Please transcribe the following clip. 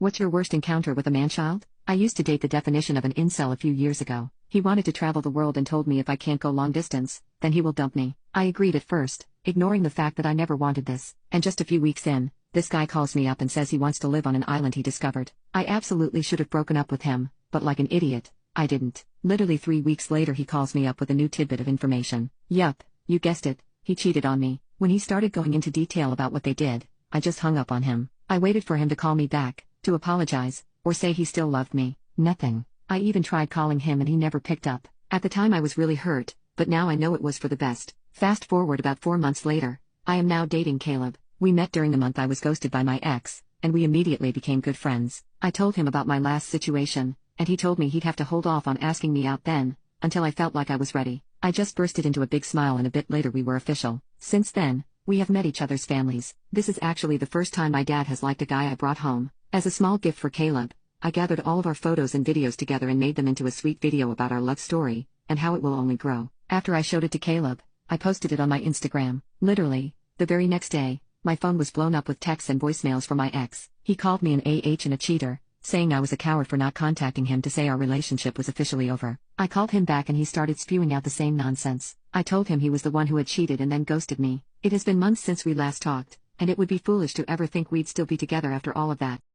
What's your worst encounter with a manchild? I used to date the definition of an incel a few years ago. He wanted to travel the world and told me if I can't go long distance, then he will dump me. I agreed at first, ignoring the fact that I never wanted this. And just a few weeks in, this guy calls me up and says he wants to live on an island he discovered. I absolutely should have broken up with him, but like an idiot, I didn't. Literally 3 weeks later he calls me up with a new tidbit of information. Yup, you guessed it, he cheated on me. When he started going into detail about what they did, I just hung up on him. I waited for him to call me back, to apologize, or say he still loved me. Nothing. I even tried calling him and he never picked up. At the time I was really hurt, but now I know it was for the best. Fast forward about 4 months later, I am now dating Caleb. We met during the month I was ghosted by my ex, and we immediately became good friends. I told him about my last situation, and he told me he'd have to hold off on asking me out then, until I felt like I was ready. I just bursted into a big smile and a bit later we were official. Since then, we have met each other's families. This is actually the first time my dad has liked a guy I brought home. As a small gift for Caleb, I gathered all of our photos and videos together and made them into a sweet video about our love story, and how it will only grow. After I showed it to Caleb, I posted it on my Instagram. Literally, the very next day, my phone was blown up with texts and voicemails from my ex. He called me an and a cheater, saying I was a coward for not contacting him to say our relationship was officially over. I called him back and he started spewing out the same nonsense. I told him he was the one who had cheated and then ghosted me. It has been months since we last talked, and it would be foolish to ever think we'd still be together after all of that.